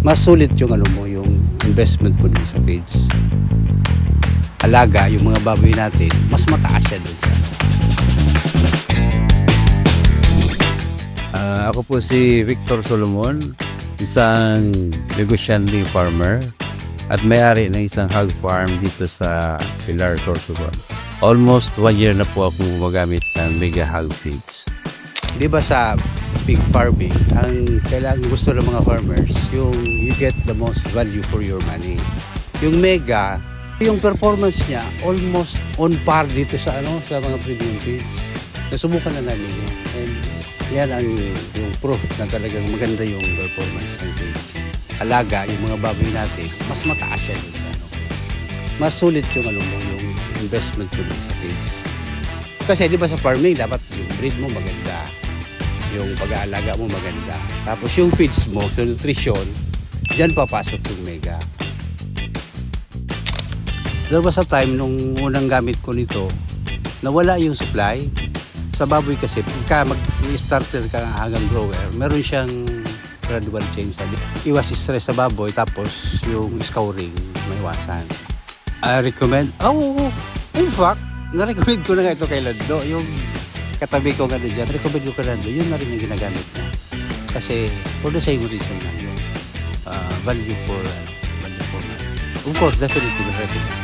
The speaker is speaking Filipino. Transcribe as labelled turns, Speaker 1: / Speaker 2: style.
Speaker 1: mas sulit yung ano mo, yung investment mo dun sa page. Alaga, yung mga baboy natin, mas mataas siya dun sa
Speaker 2: Ako po si Victor Solomon, isang negosyante farmer at may-ari ng isang hog farm dito sa Pilar, Sorsogon. Almost 1 year na po ako gumagamit ng Mega Hog Pigs.
Speaker 1: Di ba sa pig farming, ang kailangan gusto ng mga farmers, yung you get the most value for your money. Yung Mega, yung performance niya almost on par dito sa sa mga premium pigs. Nasubukan na namin yun. And yan ang yung proof na talagang maganda yung performance ng pigs. Alaga, yung mga baboy natin, mas mataas siya dun sa mas sulit yung yung investment ko dun sa pigs. Kasi di ba sa farming, dapat yung breed mo maganda, yung pag-aalaga mo maganda. Tapos yung feeds mo, so nutrition, dyan papasok yung Mega. There was a time nung unang gamit ko nito, nawala yung supply. Sa baboy kasi, pagka mag-starter ka hanggang grower, meron siyang gradual change. Iwas stress sa baboy, tapos yung scouring, may iwasan. I recommend, in fact, na-recommend ko na nga ito kay Lando. Yung katabi ko nga dyan, recommend ko kay Lando, yun na rin ang ginagamit niya. Kasi, for the same reason na, yung value for money. Of course, definitely recommend.